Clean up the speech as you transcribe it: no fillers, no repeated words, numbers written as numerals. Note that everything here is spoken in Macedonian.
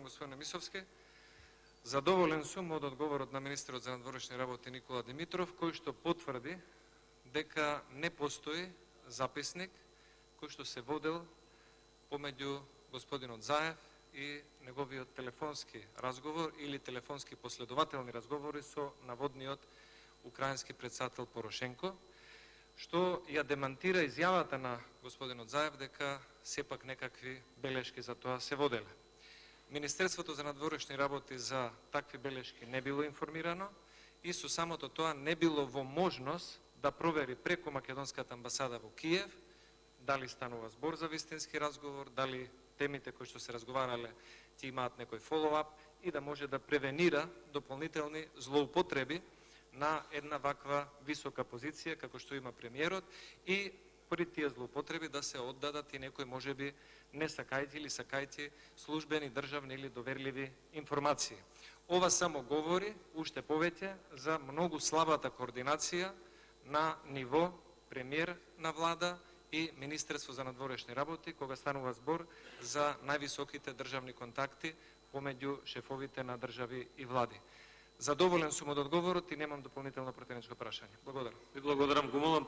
господин Мисовски. Задоволен сум од одговорот на министерот за надворешни работи Никола Димитров, кој што потврди дека не постои записник кој што се водел помеѓу господинот Заев и неговиот телефонски разговор или телефонски последователни разговори со наводниот украински председател Порошенко, што ја демантира изјавата на господинот Заев дека сепак некакви белешки за тоа се воделе. Министерството за надворешни работи за такви белешки не било информирано и со самото тоа не било во можност да провери преку македонската амбасада во Киев дали станува збор за вистински разговор, дали темите кои што се разговарале ќе имаат некој фоллоуап и да може да превенира дополнителни злоупотреби на една ваква висока позиција како што има премиерот и при тие злоупотреби да се оддадат и некои можеби не сакајќи или сакајќи службени, државни или доверливи информации. Ова само говори уште повеќе за многу слабата координација на ниво премиер на влада и Министерство за надворешни работи кога станува збор за највисоките државни контакти помеѓу шефовите на држави и влади. Задоволен сум од одговорот и немам дополнително претенечко прашање. Благодарам. Ви благодарам. Го молам